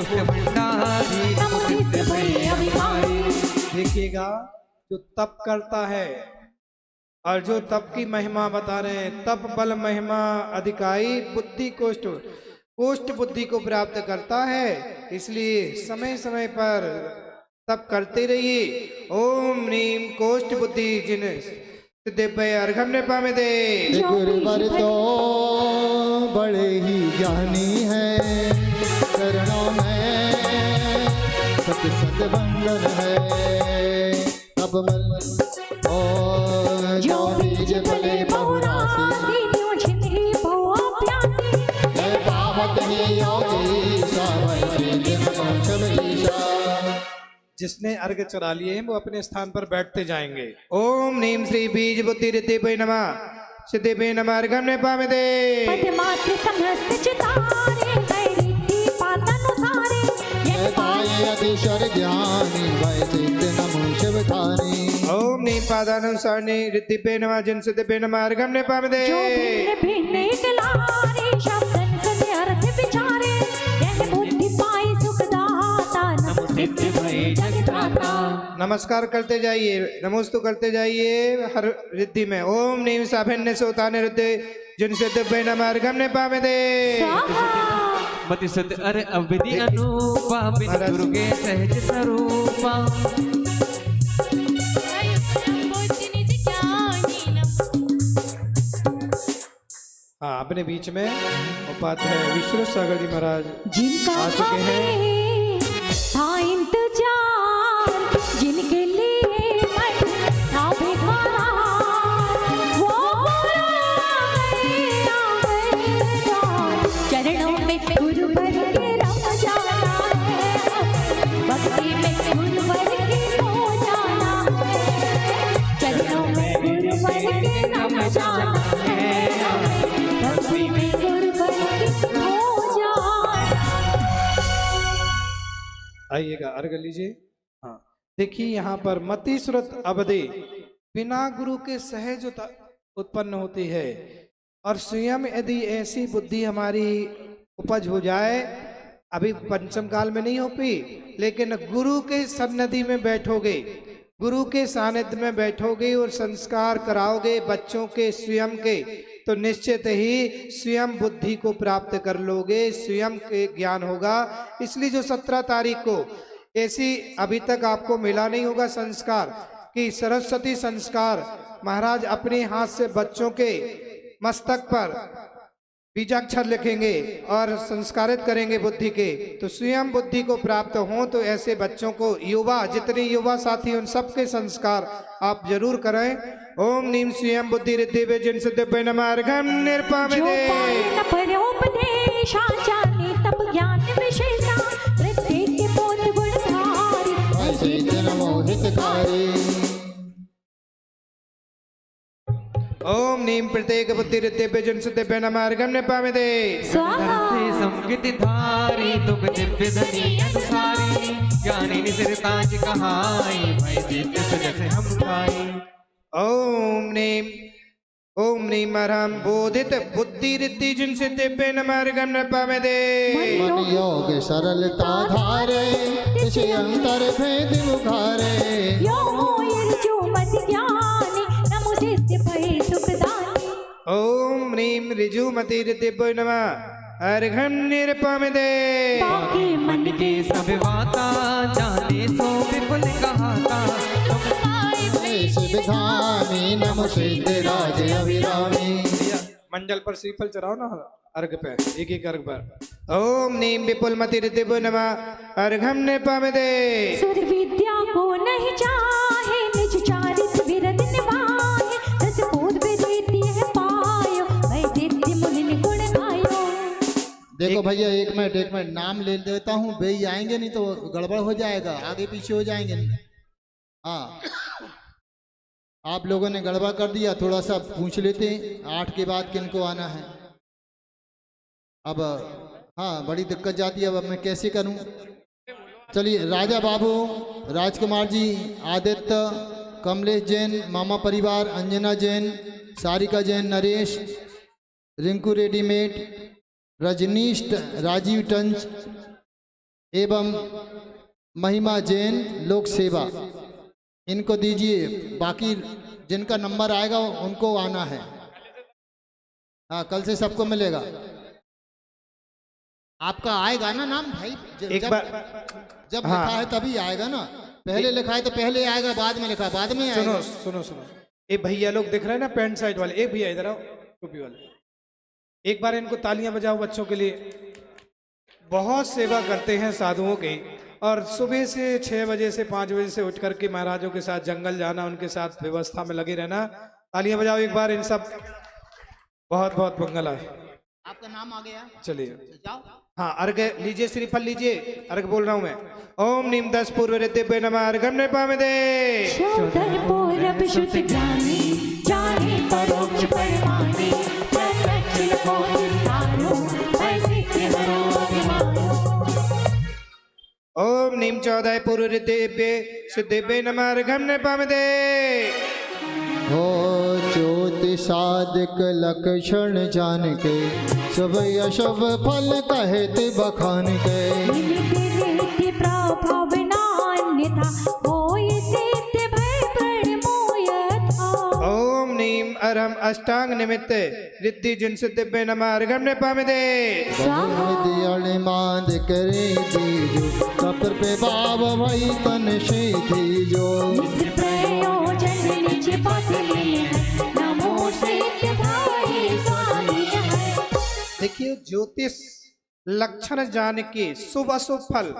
कोष्ठ भंडारी नमो सिद्ध भय अभिमानी। देखिएगा, जो तप करता है और जो तप की महिमा बता रहे हैं, तप बल महिमा अधिकाई बुद्धि कोष्ठ, कोष्ठ बुद्धि को प्राप्त करता है। इसलिए समय समय पर तप करते रहिए। ओम नीम कोष्ठ बुद्धि जिन सिद्धे अर्घम ने पावे दे। गुरुवर तो बड़े ही ज्ञानी हैं, चरणों में सत बंधन है। तब बल और जो बीज फले बहुरासी, हे पावत ही योगी सावय दिन पंचम ईशा। जिसने अर्घ चढ़ा लिए हैं वो अपने स्थान पर बैठते जाएंगे। ओम नीम श्री बीज बुद्धि रिद्धि पे नमः सिद्धि पे नमः अर्घम ने पावे दे। पद्मात्र समस्त चितारे है रिद्धि पातानुसारे, यह पाए अतिशय ज्ञानी वै चित्त नमो शिवधारी। ओम नीम पादानुसार रिद्धि पे नमः जिन सिद्धि पे नमः अर्घम ने पावे दे। जो भिन्न भिन्न इतलारे शब्दन सदे अर्थ विचारे, यह बुद्धि पाई सुखदाता नमो सिद्ध भय जगत्राता। नमस्कार करते जाइए, नमोस्तु करते जाइए हर रिद्धि में। ओम नीम साभिन्य से उताने रिद्धि जिन सिद्धि पे नमः अर्घम ने पावे दे। मति सत अरे अविधि अनुपा बिन गुरु के सहज स्वरूपा। हाँ, अपने बीच में उपाध्याय है विष्णु सागर जी महाराज जिनका आ चुके हैं। था इंतजार, जिनके लिए मैं था बेकरार, वो आ गए यार। चरणों में गुरु भर के रम जाना है, भक्ति में गुरु भर के हो जाना है। चरणों में गुरु भर के रम जाना है, भक्ति में गुरु भर के हो जाना। आइएगा, अर्घ लीजिए। हाँ, देखिए यहाँ पर मति सुरत अवधि बिना गुरु के सहज उत्पन्न होती है। और स्वयं यदि ऐसी बुद्धि हमारी उपज हो जाए, अभी पंचम काल में नहीं हो पी, लेकिन गुरु के सन्निधि में बैठोगे, गुरु के सानिध्य में बैठोगे और संस्कार कराओगे बच्चों के स्वयं के, तो निश्चित ही स्वयं बुद्धि को प्राप्त कर लोगे, स्वयं के ज्ञान होगा। इसलिए जो 17 तारीख को ऐसी अभी तक आपको मिला नहीं होगा संस्कार कि सरस्वती संस्कार महाराज अपने हाथ से बच्चों के मस्तक पर बीजाक्षर लिखेंगे और संस्कारित करेंगे बुद्धि के, तो स्वयं बुद्धि को प्राप्त हो। तो ऐसे बच्चों को, युवा जितने युवा साथी उन सबके संस्कार आप जरूर करें। ओम नीम स्वयं बुद्धि रिद्धि वे जिन सिद्धि पे नमः अर्घम निर्पामे दे। तप ज्ञान विशेषा, रिद्धि के बोध गुणधारी, ऐसे जन मोहितकारी। ओम नीम प्रत्येक बुद्धि रिद्धि पे जिन सिद्धि पे नमः अर्घम निर्पामे दे। स्वाहा। संकित धारी तुम दिव्य धनी अनुसारी, ज्ञानी निसरताज कहाई भय दिव्य जैसे हम पाई। ओम नीम अरहम बोधित बुद्धि रिद्धि जिन सिद्धि पे नमः अर्घम निर्पामे दे। मन योग सरलता धारे, इसे अंतर भेद मुखारे। यो मोयर जो मत ज्ञानी, नमो सिद्धि भय सुखदानी। ओम नीम ऋजु मति रिद्धि पे नमः अर्घम निर्पामे दे। बाकी मन के सब वाता जाने सो विपुल कहाता। विधानी नमो सिद्ध राज अभिरामी। मंडल पर श्रीफल चढ़ाओ ना अर्घ पे, एक एक अर्घ पर। ओम नीम विपुल मति रिद्धि पे नमः अर्घम निर्पामे दे। सुर विद्या को नहीं चाहे, निज चारित्र विरत निभाए, रस बोध विद्य है पायो, भय सिद्धि मुनि गुण गायो। देखो भैया, एक मिनट नाम ले देता हूँ, बेई आएंगे नहीं तो गड़बड़ हो जाएगा, आगे पीछे हो जाएंगे। हाँ, आप लोगों ने गड़बड़ कर दिया, थोड़ा सा पूछ लेते 8 के बाद किनको आना है। अब हाँ, बड़ी दिक्कत जाती है, अब मैं कैसे करूं। चलिए, राजा बाबू, राजकुमार जी, आदित्य, कमलेश जैन, मामा परिवार, अंजना जैन, सारिका जैन, नरेश, रिंकू रेडीमेड, रजनीश, राजीव टंज, एवं महिमा जैन लोक सेवा, इनको दीजिए। बाकी जिनका नंबर आएगा उनको आना है। हाँ, कल से सबको मिलेगा। आपका आएगा ना नाम भाई? एक जब बार जब हाँ। लिखा है तभी आएगा ना। पहले लिखा है तो पहले आएगा, बाद में लिखा है बाद में सुनो आएगा। सुनो सुनो, ये भैया लोग दिख रहे हैं ना पैंट शर्ट वाले, एक भैया इधर आओ, टोपी वाले, एक बार इनको तालियां बजाओ बच्चों के लिए। बहुत सेवा करते हैं साधुओं की, और सुबह से 6 बजे से 5 बजे से उठ करके महाराजों के साथ जंगल जाना, उनके साथ व्यवस्था में लगे रहना। तालियां बजाओ एक बार इन सब, बहुत बहुत मंगला है। आपका नाम आ गया, चलिए जाओ। हाँ, अर्घ लीजिए, श्रीफल लीजिए, अर्घ बोल रहा हूं मैं। ओम नीम 10 पूर्व ऋद्धिभ्य नमः अर्घम नृपामिदे। शोधन पूरब शुद्ध ज्ञानी, जाने परोक्ष परमाने, प्रत्यक्ष लखो विस्तारो, ऐसे सिमरो अभिमानो। ओम नीम 14 पूर्व ऋद्धिभ्य सिद्धिभ्य नमः अर्घम नृपामिदे। हो ज्योति साधक लक्षण जान के, शुभ अशुभ फल कहते बखान के। निमित्त रीति प्रभाव नान्यथा, होय सिद्ध भय प्रणमो यथा। ओम नीम अरहम अष्टांग निमित्त रिद्धि जिन सिद्धिभ्य नमः अर्घम नृपामिदे। दियाले मांद करे दीजो, कपर पे बाब भाई तन से दीजो। प्रयोजन निज पद में है, नमो सिद्ध भाई स्वामी है। देखिए, ज्योतिष लक्षण जान के शुभ अशुभ फल,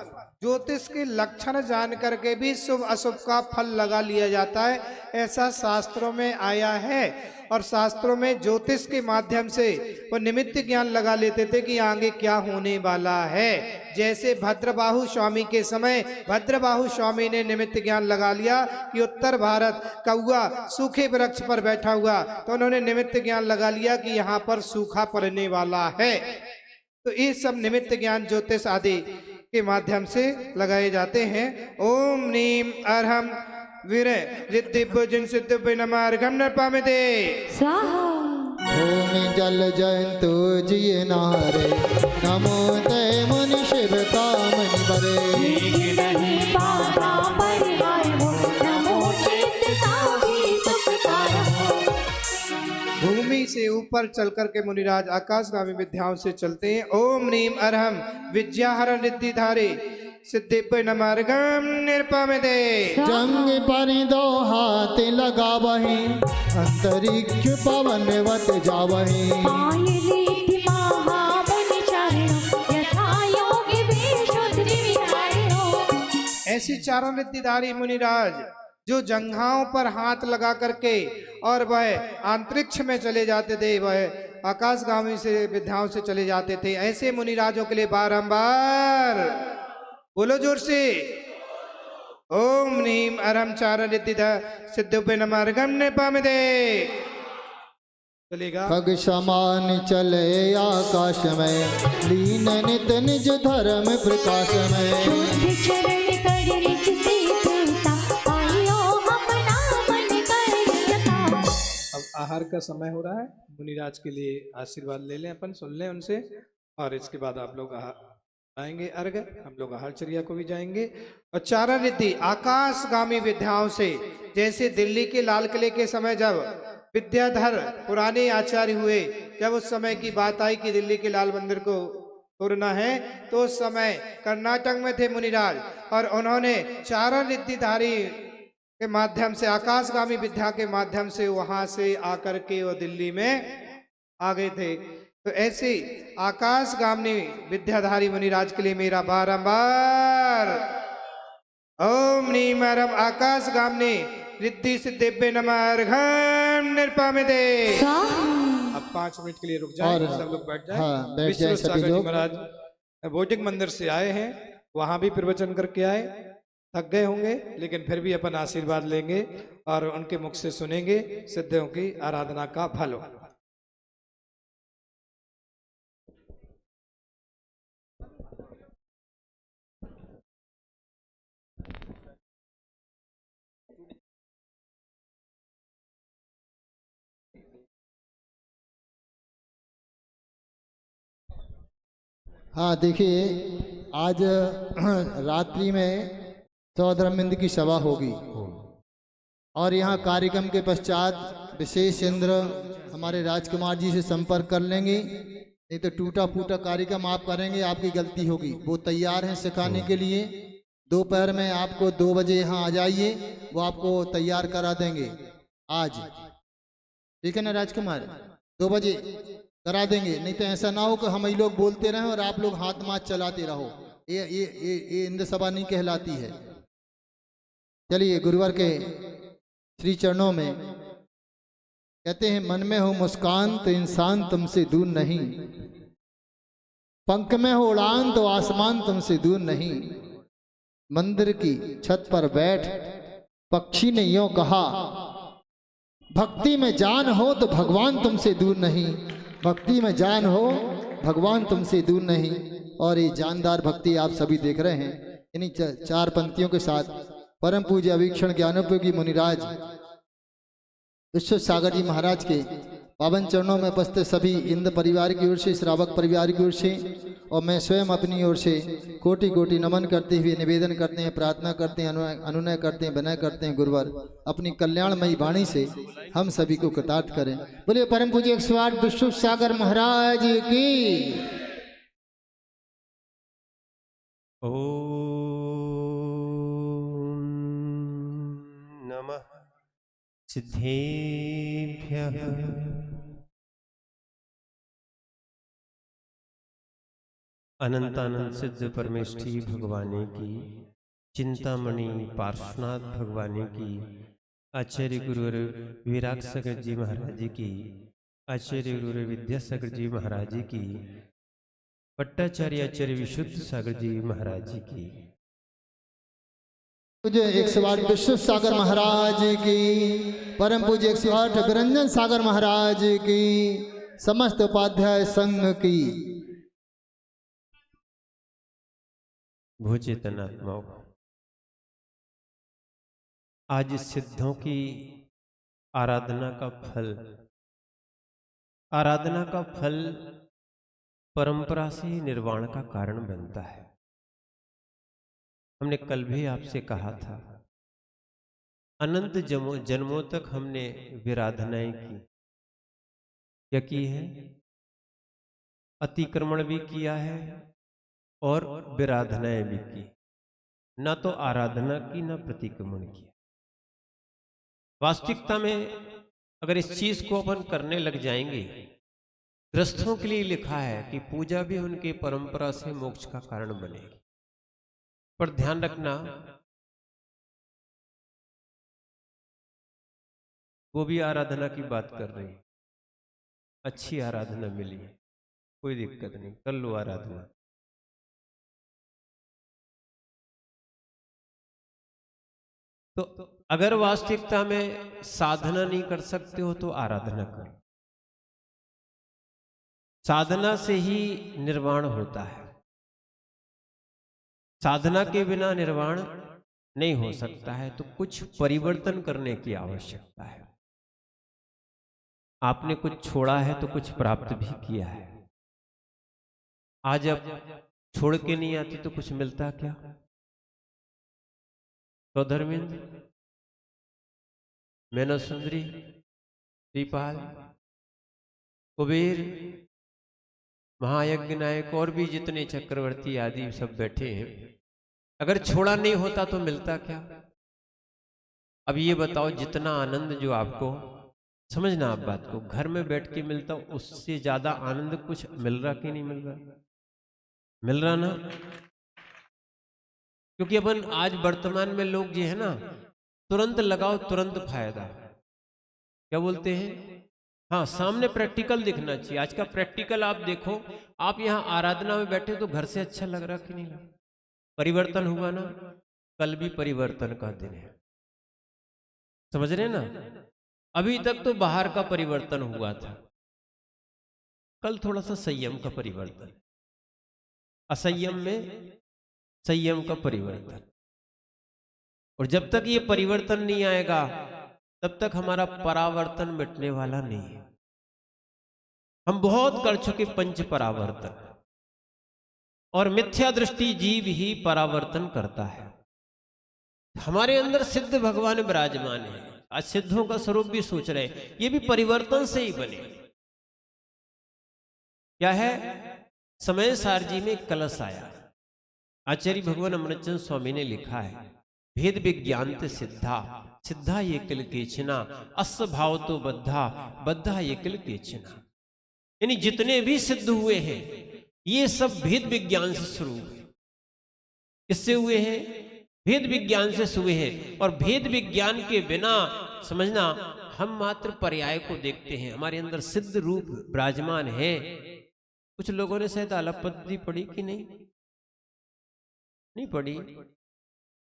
ज्योतिष के लक्षण जान करके भी शुभ अशुभ का फल लगा लिया जाता है, ऐसा शास्त्रों में आया है। और शास्त्रों में ज्योतिष के माध्यम से वो निमित्त ज्ञान लगा लेते थे कि आगे क्या होने वाला है। जैसे भद्रबाहु स्वामी के समय भद्रबाहु स्वामी ने निमित्त ज्ञान लगा लिया कि उत्तर भारत कौआ सूखे वृक्ष पर बैठा हुआ, तो उन्होंने निमित्त ज्ञान लगा लिया कि यहाँ पर सूखा पड़ने वाला है। तो ये सब निमित्त ज्ञान ज्योतिष आदि के माध्यम से लगाए जाते हैं। ओम नीम अरहम वीर रिद्धिभ्य जिन सिद्धिभ्य नमः अर्घम नृपामिदे। स्वाहा। भूमि जल जंतु जिय नारे, नमो ते मुनि शिव कामनि बरे। नहीं पावा परिहार हो, नमो सिद्ध साखी सुखकार हो। भूमि से ऊपर चल करके मुनिराज आकाशगामी विद्याओं से चलते हैं। ओम नीम अरहम विद्याहरण रिद्धिधारे सिद्धिभ्य नमः अर्घम नृपामिदे। जंग पर दो हाथ लगा वही, अंतरिक्ष पवन वत जावही। पाय रीति महामुनि चरणों, यथा योगी विशुद्ध विहारिणो। ऐसी चारों रिद्धिधारी मुनिराज जो जंघाओं पर हाथ लगा करके और वह अंतरिक्ष में चले जाते थे, वह आकाशगामी से विद्याओं से चले जाते थे, ऐसे मुनिराजों के लिए बारंबार बोलो जोर से ओम नीम अरहम चार रिद्धिधा सिद्धिभ्य नमः अर्घम नृपामिदे। चलेगा। खग समान चले आकाश में, लीन नित निज धर्म प्रकाश में। शुद्ध चरण कर रिच सीता, आयो अपना मन कर यथा। अब आहार का समय हो रहा है, मुनिराज के लिए आशीर्वाद ले लें, अपन सुन लें उनसे, और इसके बाद आप लोग आएंगे अर्घ, हम लोग आहारचर्या को भी जाएंगे। और चारा रिद्धि आकाशगामी विद्याओं से, जैसे दिल्ली के लाल किले के समय जब विद्याधर पुराने आचार्य हुए, जब उस समय की बात आई कि दिल्ली के लाल मंदिर को तोड़ना है, तो उस समय कर्नाटक में थे मुनिराज, और उन्होंने चारण रिद्धिधारी के माध्यम से, आकाशगामी विद्या के माध्यम से वहां से आकर के वो दिल्ली में आ गए थे। तो ऐसे आकाशगामी विद्याधारी मुनिराज के लिए मेरा बारंबार ओम नीम अरहम आकाशगामी रिद्धि सिद्धिभ्य नमः अर्घम नृपामिदे। अब 5 मिनट के लिए रुक जाए, और सब लोग बैठ जाए। हाँ, बैठ जाए विश्वनाथ सभी सागर जी लोग। महाराज बोटिंग मंदिर से आए हैं, वहां भी प्रवचन करके आए, थक गए होंगे, लेकिन फिर भी अपन आशीर्वाद लेंगे और उनके मुख से सुनेंगे सिद्धों की आराधना का फल हो। हाँ देखिए, आज रात्रि में सौधर्मेंद्र की सभा होगी और यहाँ कार्यक्रम के पश्चात विशेष इंद्र हमारे राजकुमार जी से संपर्क कर लेंगे। नहीं तो टूटा फूटा कार्यक्रम आप करेंगे, आपकी गलती होगी। वो तैयार हैं सिखाने के लिए। दोपहर में आपको 2 बजे यहाँ आ जाइए, वो आपको तैयार करा देंगे आज। ठीक है ना राजकुमार? 2 बजे करा देंगे। नहीं तो ऐसा ना हो कि हम ही लोग बोलते रहें और आप लोग हाथ माथ चलाते रहो। ये इंद्र सभा नहीं कहलाती है। चलिए, गुरुवार के श्री चरणों में कहते हैं, मन में हो मुस्कान तो इंसान तुमसे दूर नहीं, पंख में हो उड़ान तो आसमान तुमसे दूर नहीं। मंदिर की छत पर बैठ पक्षी ने यूं कहा, भक्ति में जान हो तो भगवान तुमसे दूर नहीं, भक्ति में जान हो भगवान तुमसे दूर नहीं। और ये जानदार भक्ति आप सभी देख रहे हैं इन्हीं 4 पंक्तियों के साथ परम पूज्य अवीक्षण ज्ञानोपयोगी मुनिराज विश्व सागर जी महाराज के पावन चरणों में उपस्थित सभी इंद्र परिवार की ओर से, श्रावक परिवार की ओर से और मैं स्वयं अपनी ओर से कोटि कोटि नमन करते हुए निवेदन करते हैं, प्रार्थना करते हैं, अनुनय करते हैं, विनय करते हैं, गुरुवर अपनी कल्याणमयी वाणी से हम सभी को कृतार्थ करें। बोलिए परम पूज्य 108 विश्व सागर महाराज की। ओम नमः सिद्धेभ्यः। अनंतानंद सिद्ध परमेष्ठी भगवाने की, चिंतामणि पार्श्वनाथ भगवाने की, आचार्य गुरुवर विराग सागर जी महाराज जी की, आचार्य गुरुवर विद्यासागर जी महाराज जी की, पट्टाचार्य आचार्य विशुद्ध सागर जी महाराज जी की, पूज्य 108 विश्व सागर महाराज की, परम पूज्य 108 विरंजन सागर महाराज की, समस्त उपाध्याय संघ की। भूचेतन आत्माओं, आज सिद्धों की आराधना का फल परंपरा से निर्वाण का कारण बनता है। हमने कल भी आपसे कहा था, अनंत जन्मों तक हमने विराधनाएं की। क्या की है? अतिक्रमण भी किया है और विराधनाएं भी की। ना तो आराधना की, ना प्रतिक्रमण किया। वास्तविकता में अगर इस चीज को अपन करने लग जाएंगे, गृहस्थों के लिए लिखा है कि पूजा भी उनके परंपरा से मोक्ष का कारण बनेगी। पर ध्यान रखना, वो भी आराधना की बात कर रही है। अच्छी आराधना मिली है, कोई दिक्कत नहीं, कर लो आराधना। तो अगर वास्तविकता में साधना नहीं कर सकते हो तो आराधना करो। साधना से ही निर्वाण होता है। साधना के बिना निर्वाण नहीं हो सकता है। तो कुछ परिवर्तन करने की आवश्यकता है। आपने कुछ छोड़ा है तो कुछ प्राप्त भी किया है। आज अब छोड़ के नहीं आती तो कुछ मिलता क्या? तो धर्मेंद्र, मैना सुंदरी, दीपाल, कुबेर, महायज्ञ नायक और भी जितने चक्रवर्ती आदि सब बैठे हैं, अगर छोड़ा नहीं होता तो मिलता क्या? अब ये बताओ, जितना आनंद जो आपको, समझना आप बात को, घर में बैठ के मिलता उससे ज्यादा आनंद कुछ मिल रहा कि नहीं मिल रहा? मिल रहा ना? क्योंकि अपन आज वर्तमान में लोग जो है ना, तुरंत लगाओ तुरंत फायदा, क्या बोलते हैं? हाँ, सामने प्रैक्टिकल दिखना चाहिए। आज का प्रैक्टिकल आप देखो। आप यहाँ आराधना में बैठे तो घर से अच्छा लग रहा कि नहीं? परिवर्तन हुआ ना? कल भी परिवर्तन का दिन है, समझ रहे ना? अभी तक तो बाहर का परिवर्तन हुआ था, कल थोड़ा सा संयम का परिवर्तन, असंयम में संयम का परिवर्तन। और जब तक ये परिवर्तन नहीं आएगा तब तक हमारा परावर्तन मिटने वाला नहीं है। हम बहुत कर चुके पंच परावर्तन, और मिथ्या दृष्टि जीव ही परावर्तन करता है। हमारे अंदर सिद्ध भगवान विराजमान है। आज सिद्धों का स्वरूप भी सोच रहे हैं, ये भी परिवर्तन से ही बने। क्या है? समय सार जी में कलश आया। आचार्य भगवान अमृतचंद स्वामी ने लिखा है, भेद विज्ञान सिद्धा सिद्धा ये किल केचना अस्य भाव तो बद्धा बद्धा ये किल केचना। यानी जितने भी सिद्ध हुए हैं ये सब भेद विज्ञान से शुरू हुए। किससे हुए हैं? भेद विज्ञान से हुए हैं। और भेद विज्ञान के बिना समझना, हम मात्र पर्याय को देखते हैं। हमारे अंदर सिद्ध रूप विराजमान है। कुछ लोगों ने शायद आलाप पद्धति पढ़ी कि नहीं? नहीं पढ़ी?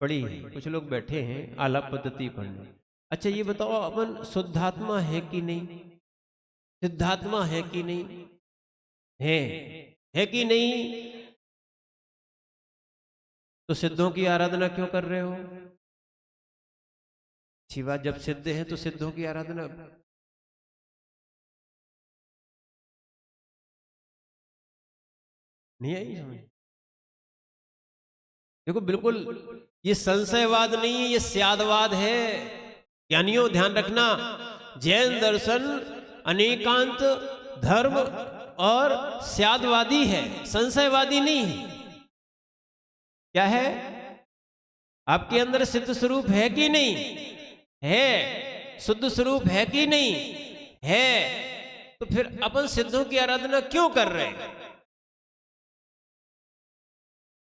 पढ़ी है। कुछ लोग बैठे हैं आलाप पद्धति पढ़ने। अच्छा ये बताओ, अपन शुद्धात्मा है कि नहीं? सिद्धात्मा है कि नहीं? है कि नहीं? तो सिद्धों की आराधना क्यों कर रहे हो? अच्छी बात, जब सिद्ध हैं तो सिद्धों की आराधना। नहीं आई समझ? देखो बिल्कुल ये संशयवाद नहीं है, ये स्यादवाद है। ज्ञानियों ध्यान रखना, जैन दर्शन अनेकांत धर्म और स्यादवादी है, संशयवादी नहीं है। क्या है? आपके अंदर सिद्ध स्वरूप है कि नहीं? है। शुद्ध स्वरूप है कि नहीं? है। तो फिर अपन सिद्धों की आराधना क्यों कर रहे हैं?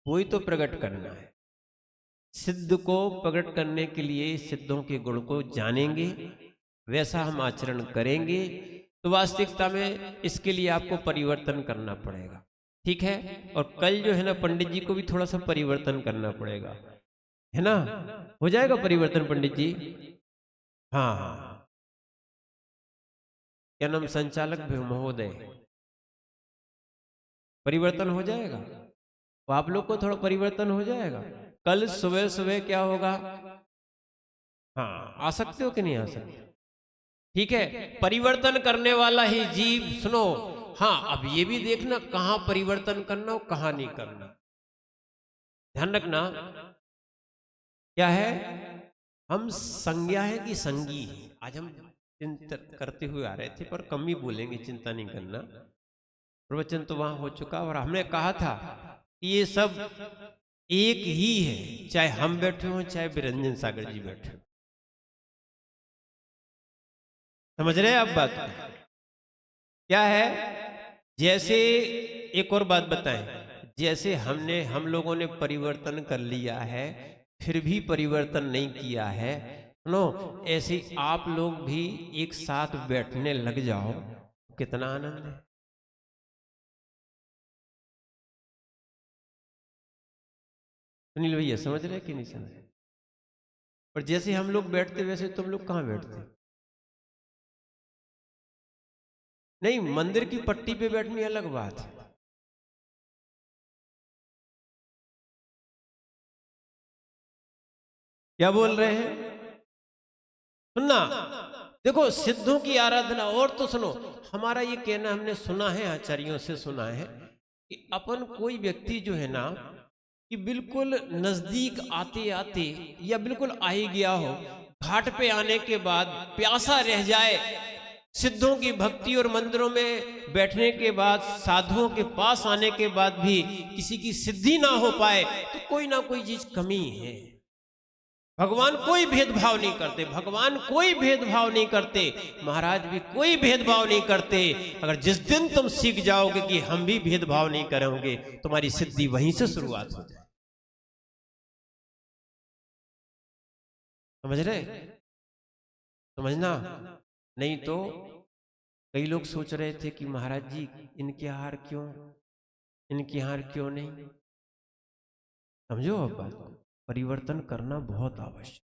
वही तो प्रकट करना है। सिद्ध को प्रकट करने के लिए सिद्धों के गुण को जानेंगे, वैसा हम आचरण करेंगे तो वास्तविकता में इसके लिए आपको परिवर्तन करना पड़ेगा। ठीक है? और कल जो है ना, पंडित जी को भी थोड़ा सा परिवर्तन करना पड़ेगा, है ना? हो जाएगा परिवर्तन पंडित जी? हाँ हाँ। क्या नाम? संचालक महोदय, परिवर्तन हो जाएगा। तो आप लोग को थोड़ा परिवर्तन हो जाएगा। कल सुबह सुबह क्या होगा? हाँ, आ सकते हो कि नहीं आ सकते? ठीक है? परिवर्तन करने वाला ही जीव। सुनो, हाँ अब ये भी देखना कहां परिवर्तन करना और कहां नहीं करना। ध्यान रखना। क्या है? हम संज्ञा है कि संगी है? आज हम चिंतन करते हुए आ रहे थे, पर कम ही बोलेंगे, चिंता नहीं करना। प्रवचन तो वहां हो चुका और हमने कहा था कि ये सब एक ही है, चाहे हम बैठे हो चाहे बिरंजन सागर जी बैठे हो। समझ रहे हैं आप बात? क्या है? जैसे एक और बात बताएं, जैसे हम लोगों ने परिवर्तन कर लिया है फिर भी परिवर्तन नहीं किया है, नो, ऐसे आप लोग भी एक साथ बैठने लग जाओ, कितना आनंद है। सुनील भैया समझ रहे कि नहीं समझ रहे? पर जैसे हम लोग बैठते वैसे तुम लोग कहां बैठते? नहीं, मंदिर की पट्टी पे बैठनी अलग बात है। क्या बोल रहे हैं? सुनना, देखो सिद्धों की आराधना। और तो सुनो, हमारा ये कहना हमने सुना है, आचार्यों से सुना है कि अपन कोई व्यक्ति जो है ना कि बिल्कुल नजदीक आते आते या बिल्कुल आ ही गया हो, घाट पे आने के बाद प्यासा रह जाए, सिद्धों की भक्ति और मंदिरों में बैठने के बाद, साधुओं के पास आने के बाद भी किसी की सिद्धि ना हो पाए, तो कोई ना कोई चीज कमी है। भगवान कोई भेदभाव नहीं करते, भगवान कोई भेदभाव नहीं करते, महाराज भी कोई भेदभाव नहीं करते। अगर जिस दिन तुम सीख जाओगे कि हम भी भेदभाव नहीं करेंगे, तुम्हारी सिद्धि वहीं से शुरुआत हो जाए। समझ रहे? समझना। नहीं तो कई लोग सोच रहे थे कि महाराज जी इनके हार क्यों, इनके हार क्यों नहीं। समझो अब बात को, परिवर्तन करना बहुत आवश्यक।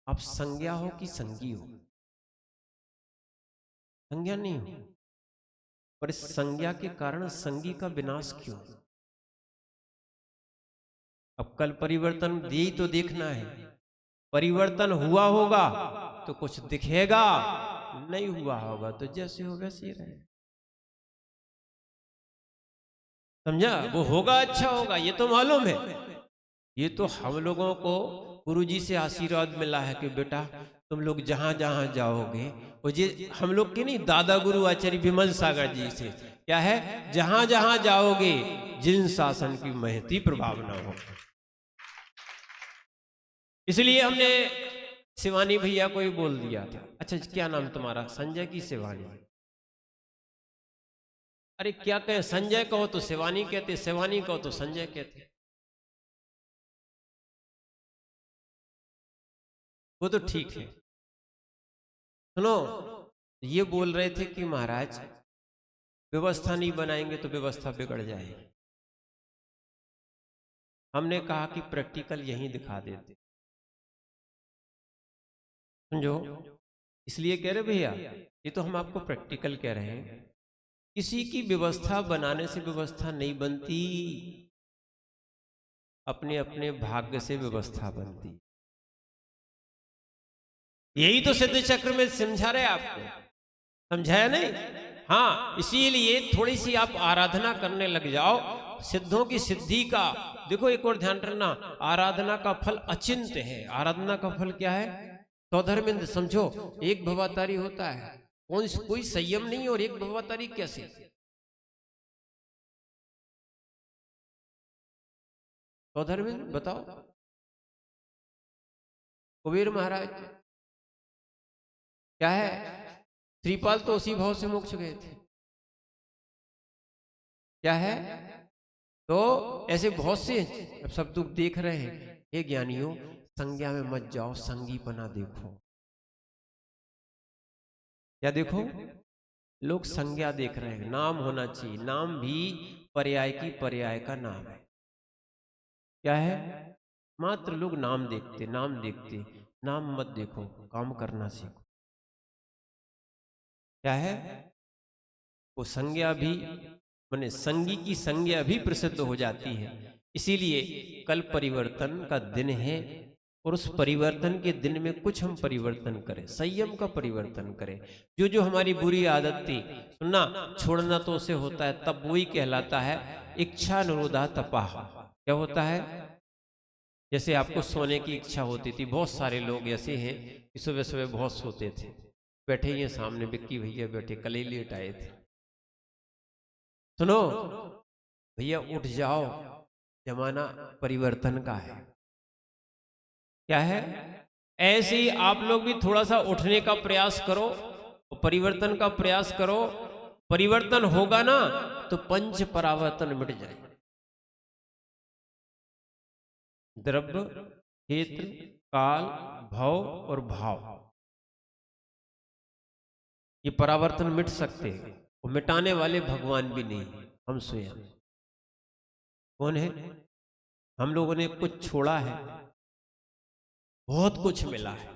आप संज्ञा हो कि संगी हो, संज्ञा नहीं हो, पर इस संज्ञा के कारण संगी का विनाश क्यों? अब कल परिवर्तन यही तो देखना है। परिवर्तन हुआ होगा तो कुछ दिखेगा, नहीं हुआ होगा तो जैसे हो वैसे ही रहे। समझा? वो होगा अच्छा होगा, ये तो मालूम है। ये तो हम लोगों को गुरुजी से आशीर्वाद मिला है कि बेटा तुम लोग जहां जहां जाओगे, वो ये हम लोग के नहीं, दादा गुरु आचार्य विमल सागर जी से क्या है, जहां जहां जाओगे जिन शासन की महती प्रभाव ना हो। इसलिए हमने शिवानी भैया को ही बोल दिया था। अच्छा क्या नाम तुम्हारा? संजय की शिवानी? अरे क्या कहें, संजय कहो तो शिवानी कहते, शिवानी कहो तो संजय कहते। वो तो ठीक है। सुनो, ये बोल रहे थे कि महाराज व्यवस्था नहीं बनाएंगे तो व्यवस्था बिगड़ जाएगी। हमने कहा कि प्रैक्टिकल यहीं दिखा देते, समझो। इसलिए कह रहे भैया, ये तो हम आपको प्रैक्टिकल कह रहे हैं। किसी की व्यवस्था बनाने से व्यवस्था नहीं बनती, अपने अपने भाग्य से व्यवस्था बनती। यही तो सिद्ध चक्र में समझा रहे आपको, समझाया नहीं? हाँ, इसीलिए थोड़ी सी आप आराधना करने लग जाओ, सिद्धों की सिद्धि का देखो। एक और ध्यान रखना, आराधना का फल अचिंत्य है। आराधना का फल क्या है? सौधर्मिंद। समझो, एक भवातारी होता है, कोई संयम नहीं, और एक भवातारी कैसे? सौधर्मिंद बताओ। कुबेर महाराज क्या है, श्रीपाल तो उसी भाव से मोक्ष गए थे। क्या है? तो ऐसे बहुत से अब सब तुम देख रहे हैं। ये ज्ञानियों, संज्ञा में मत जाओ, संगीपना देखो। क्या देखो? लोग संज्ञा देख रहे हैं, नाम होना चाहिए। नाम भी पर्याय की पर्याय का नाम है। क्या है? मात्र लोग नाम देखते, नाम देखते। नाम मत देखो, काम करना सीखो। क्या है? वो संज्ञा भी, माने संगी की संज्ञा भी प्रसिद्ध हो जाती है। इसीलिए कल परिवर्तन का दिन है, और उस परिवर्तन के दिन में कुछ हम परिवर्तन करें, संयम का परिवर्तन करें। जो जो हमारी बुरी आदत थी, सुनना, छोड़ना तो उसे होता है, तब वही कहलाता है इच्छा निरोधा तपाह। क्या होता है? जैसे आपको सोने की इच्छा होती थी, बहुत सारे लोग ऐसे हैं कि सुबह सुबह बहुत सोते थे। बैठे ये सामने विक्की भैया बैठे, कल ही लेट आए थे। सुनो भैया, उठ जाओ, जमाना परिवर्तन का है। क्या है? ऐसे ही आप लोग भी थोड़ा सा उठने का प्रयास करो, परिवर्तन का प्रयास करो। परिवर्तन होगा ना तो पंच परावर्तन मिट जाए। द्रव्य, क्षेत्र, काल, भव और भाव, ये परावर्तन मिट सकते हैं। वो मिटाने वाले भगवान भी नहीं, हम स्वयं। कौन है? हम लोगों ने कुछ छोड़ा है, बहुत कुछ मिला है।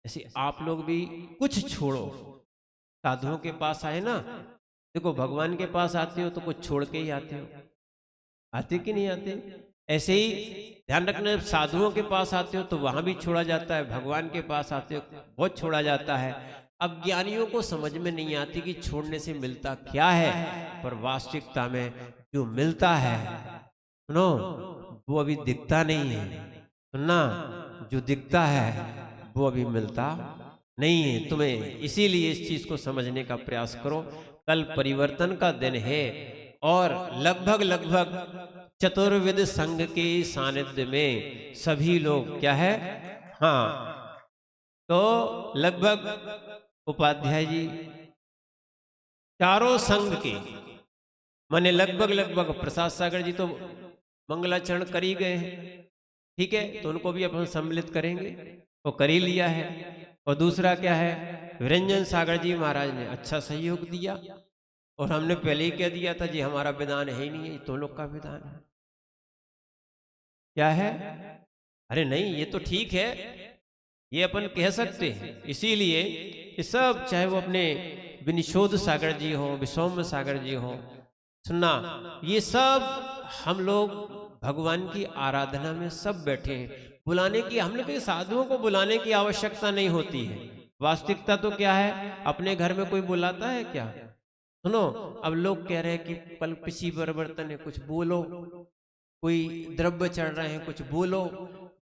ऐसे आप लोग भी कुछ छोड़ो। साधुओं के पास आए ना, देखो भगवान के पास आते हो तो कुछ छोड़ के ही आते हो। आते कि नहीं आते? ऐसे ही ध्यान रखना, साधुओं के पास आते हो तो वहां भी छोड़ा जाता है, भगवान के पास आते हो बहुत छोड़ा जाता है। अज्ञानियों को समझ में नहीं आती कि छोड़ने से मिलता क्या है, पर वास्तविकता में जो मिलता है, सुनो, वो अभी दिखता नहीं है। सुनना, जो दिखता है वो अभी मिलता नहीं है तुम्हें। इसीलिए इस चीज को समझने का प्रयास करो। कल परिवर्तन का दिन है, और लगभग चतुर्विद संघ के सानिध्य में सभी लोग क्या है, हाँ, तो लगभग उपाध्याय जी चारों संघ के, माने लगभग प्रसाद सागर जी तो मंगलाचरण कर ही गए हैं, ठीक है, तो उनको भी अपन सम्मिलित करेंगे, वो कर ही लिया है। और दूसरा क्या है, विरंजन सागर जी महाराज ने अच्छा सहयोग दिया, और हमने पहले ही कह दिया था जी हमारा विधान है ही नहीं है, तो लोग का विधान है। क्या है? अरे नहीं, ये तो ठीक है, ये अपन कह सकते हैं। इसीलिए ये सब, चाहे वो अपने विनिशोध सागर जी हो, विसौम्य सागर जी हो, सुनना, ये सब हम लोग भगवान की आराधना में सब बैठे हैं। बुलाने की, हम लोग के साधुओं को बुलाने की आवश्यकता नहीं होती है। वास्तविकता तो क्या है, अपने घर में कोई बुलाता है क्या? सुनो, अब लोग कह रहे हैं कि पल पिछी बर्तन है, कुछ बोलो, कोई द्रव्य चढ़ रहे हैं, कुछ बोलो।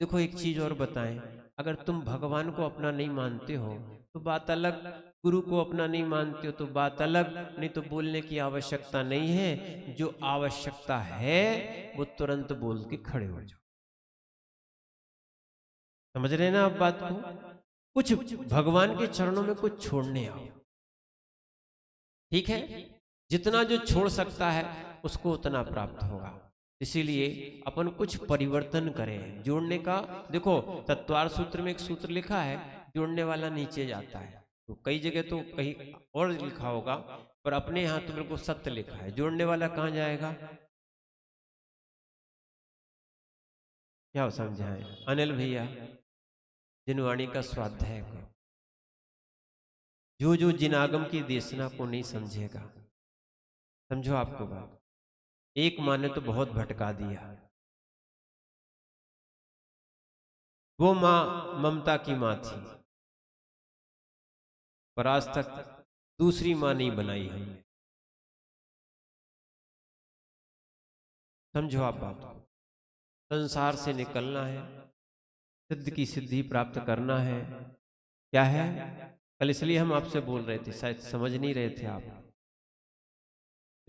देखो एक चीज और बताएं, अगर तुम भगवान को अपना नहीं मानते हो तो बात अलग, गुरु को अपना नहीं मानते हो तो बात अलग, नहीं तो बोलने की आवश्यकता नहीं है। जो आवश्यकता है वो तुरंत बोल के खड़े हो जाओ। समझ रहे हैं ना आप बात को? कुछ भगवान के चरणों में कुछ छोड़ने आओ, ठीक है? जितना जो छोड़ सकता है उसको उतना प्राप्त होगा। इसीलिए अपन कुछ परिवर्तन करें, जोड़ने का। देखो तत्वार सूत्र में एक सूत्र लिखा है, जोड़ने वाला नीचे जाता है। तो कई जगह तो कहीं और लिखा होगा, पर अपने यहाँ तो बिल्कुल सत्य लिखा है, जोड़ने वाला कहाँ जाएगा? क्या समझाएं अनिल भैया? जिनवाणी का स्वाध्याय करो। जो जिन आगम की देशना को नहीं समझेगा, समझो आपको बात, एक माँ ने तो बहुत भटका दिया। वो माँ ममता की माँ थी, पर आज तक दूसरी माँ नहीं बनाई हमने। समझो आप बात को। संसार से निकलना है, सिद्ध की सिद्धि प्राप्त करना है। क्या है? कल इसलिए हम आपसे बोल रहे थे, शायद समझ नहीं रहे थे आप।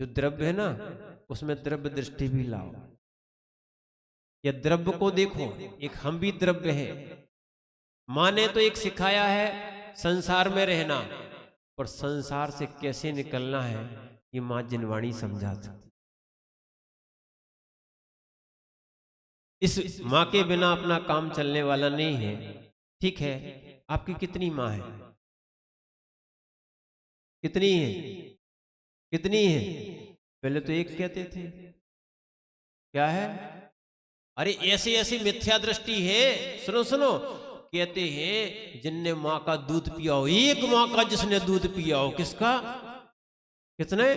जो द्रव्य है ना, उसमें द्रव्य दृष्टि भी लाओ। या द्रव्य को देखो, एक हम भी द्रव्य है। माँ ने तो एक सिखाया है संसार में रहना, और संसार से कैसे निकलना है ये माँ जिनवाणी समझा सकती। इस माँ के बिना अपना काम चलने वाला नहीं है। ठीक है, आपकी कितनी माँ है? कितनी है? कितनी है? पहले तो एक कहते थे। क्या है? अरे ऐसी ऐसी मिथ्या दृष्टि है। सुनो सुनो, कहते हैं जिनने माँ का दूध पिया हो, एक माँ का जिसने दूध पिया हो, किसका? कितने?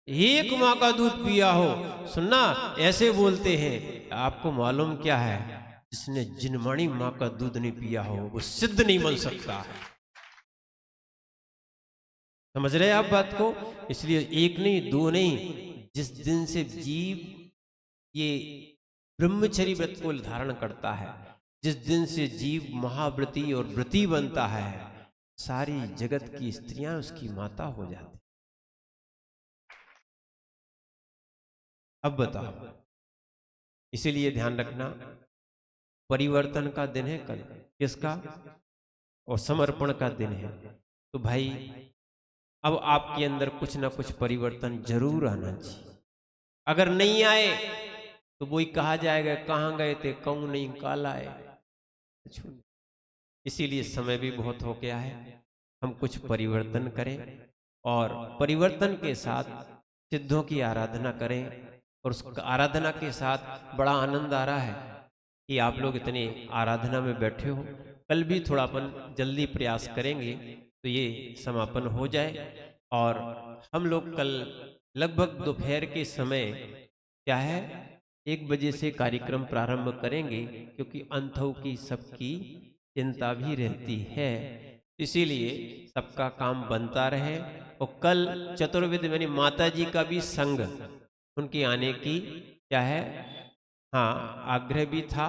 एक माँ का दूध पिया हो। सुनना, ऐसे बोलते हैं। आपको मालूम क्या है? जिसने जिनवाणी माँ का दूध नहीं पिया हो वो सिद्ध नहीं बन सकता है। समझ रहे आप बात को? इसलिए एक नहीं, दो नहीं, जिस दिन से जीव ये ब्रह्मचर्य व्रत को धारण करता है, जिस दिन से जीव महाव्रती और व्रती बनता है, सारी जगत की स्त्रियां उसकी माता हो जाती। अब बताओ, इसीलिए ध्यान रखना, परिवर्तन का दिन है कल। किसका? और समर्पण का दिन है। तो भाई अब आपके अंदर कुछ ना कुछ परिवर्तन जरूर आना चाहिए। अगर नहीं आए तो वही कहा जाएगा, कहाँ गए थे, कहूं नहीं काल आए। इसीलिए समय भी बहुत हो गया है, हम कुछ परिवर्तन करें और परिवर्तन के साथ सिद्धों की आराधना करें। और उस आराधना के साथ बड़ा आनंद आ रहा है कि आप लोग इतने आराधना में बैठे हो। कल भी थोड़ा अपन जल्दी प्रयास करेंगे तो ये समापन हो जाए। और हम लोग कल लगभग दोपहर के समय क्या है 1 बजे से कार्यक्रम प्रारंभ करेंगे, क्योंकि अंतों की सबकी चिंता भी रहती है। इसीलिए सबका काम बनता रहे। और कल चतुर्वेद यानी माता जी का भी संग, उनके आने की क्या है, हाँ, आग्रह भी था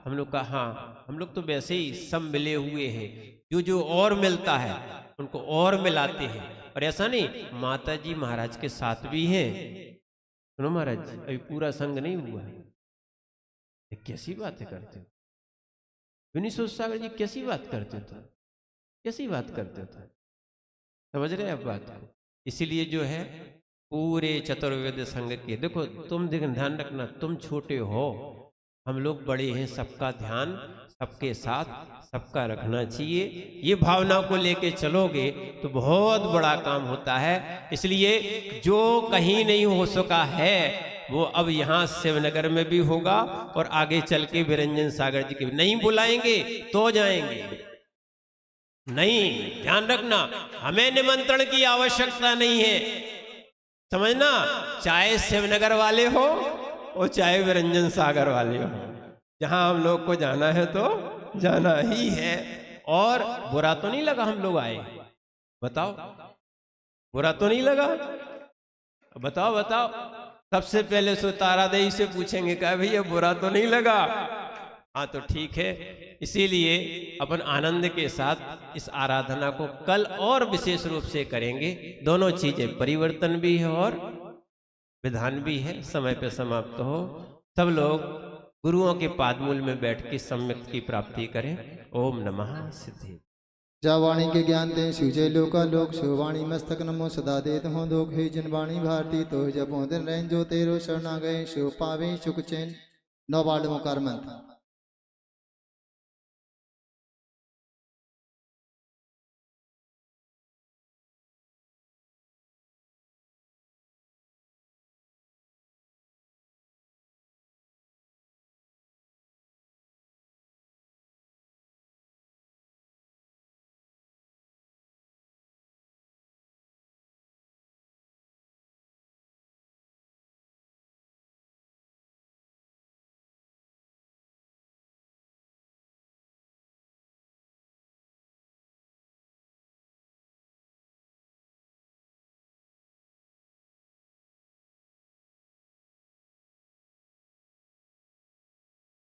हम लोग का। हाँ, हम लोग तो वैसे ही सब मिले हुए हैं, जो और मिलता है उनको और मिलाते हैं। और ऐसा नहीं, माता जी महाराज के साथ भी हैं। सुनो महाराज जी, अभी पूरा संग नहीं हुआ है। कैसी बातें करते हो विनीत सागर जी, कैसी बात करते हो, कैसी बात करते हो? समझ रहे हैं अब बात को? इसीलिए जो है पूरे चतुर्वेद संघ के, देखो तुम ध्यान रखना, तुम छोटे हो, हम लोग बड़े हैं, सबका ध्यान सबके साथ सबका रखना चाहिए। ये भावना को लेके चलोगे तो बहुत बड़ा काम होता है। इसलिए जो कहीं नहीं हो सका है वो अब यहाँ शिवनगर में भी होगा, और आगे चल के विरंजन सागर जी के नहीं बुलाएंगे तो जाएंगे। नहीं, ध्यान रखना, हमें निमंत्रण की आवश्यकता नहीं है। समझना, चाहे शिवनगर वाले हो और चाहे विरंजन सागर वाले हो, जहां हम लोग को जाना है तो जाना ही है। और बुरा तो नहीं लगा हम लोग आए? बताओ, बुरा तो नहीं लगा? बताओ बताओ। सबसे पहले सो तारादेवी से पूछेंगे क्या भैया बुरा तो नहीं लगा? हाँ तो ठीक है। इसीलिए अपन आनंद के साथ इस आराधना को कल और विशेष रूप से करेंगे। दोनों चीजें, परिवर्तन भी है और विधान भी है। समय पे समाप्त हो। सब लोग गुरुओं के पादमूल में बैठ के सम्यक की प्राप्ति करें। ओम नमः सिद्धि। जा वाणी के ज्ञान ते सुजय लोका लोक शिववाणी मस्तक नमो सदा देत हो दोख हे जिन वाणी भारती तो जब दिन रैन जो तेरो शरणा गए शिव पावे सुख चैन। 9 बार ओंकार मंत्र।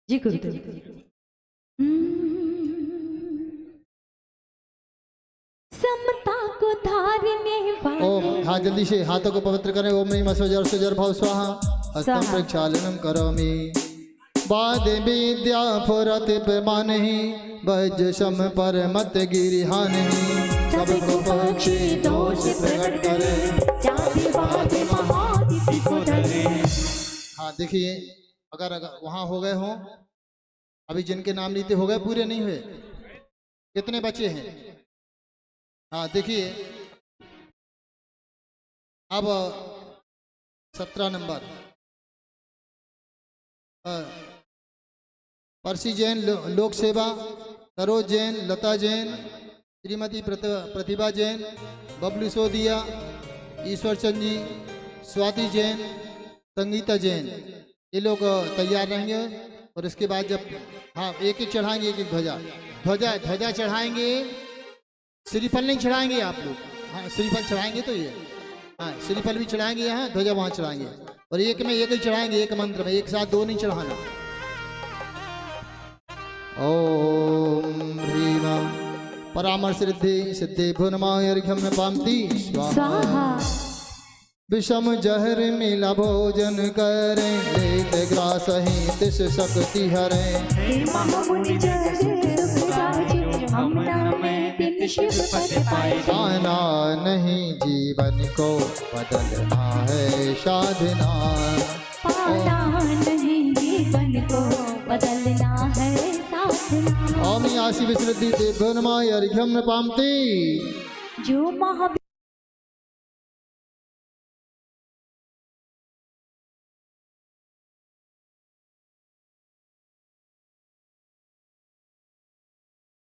जी गुरुदेव। समता को धारने वाले। ओम। हाँ जल्दी से हाथों को पवित्र करें। ओम नमः सुजर भाव स्वाहा। हस्तम प्रक्षालनम करोमि। बाद विद्या फुरत प्रमानहि वज सम पर मत गिरिहानहि। सबको पक्षी दोष प्रकट करे जाति वादे महादिति को धरे। हाँ देखिए, अगर वहां हो गए हों, अभी जिनके नाम नीति हो गए, पूरे नहीं हुए, कितने बचे हैं? हाँ देखिए, अब 17 नंबर परसी जैन लोक सेवा, सरोज जैन, लता जैन, श्रीमती प्रतिभा जैन, बबलू सोदिया, ईश्वर चंद जी, स्वाति जैन, संगीता जैन, ये लोग तैयार रहेंगे। और इसके बाद जब हाँ एक एक चढ़ाएंगे, एक एक ध्वजा चढ़ाएंगे। श्रीफल नहीं चढ़ाएंगे आप लोग। हाँ श्रीफल चढ़ाएंगे तो ये, हाँ श्रीफल भी चढ़ाएंगे यहाँ, ध्वजा वहाँ चढ़ाएंगे। और एक में एक ही चढ़ाएंगे, एक मंत्र में, एक साथ 2 नहीं चढ़ाना। ओम ह्रीम परामर्श सिद्धि सिद्धि भुवनमाय अर्घ्यम पामति स्वाहा। विषम जहर मिला भोजन करें, लेत ग्रास ही तिस शक्ति हरें। हे महामुनि जय सुखदाई, हम में बिन शिव पद पाए। पाना नहीं जीवन को बदलना है साधना। पाना नहीं जीवन को बदलना है साधना। ओम यासी विसृद्धि देवनमाय अर्घ्यम पामति। जो महा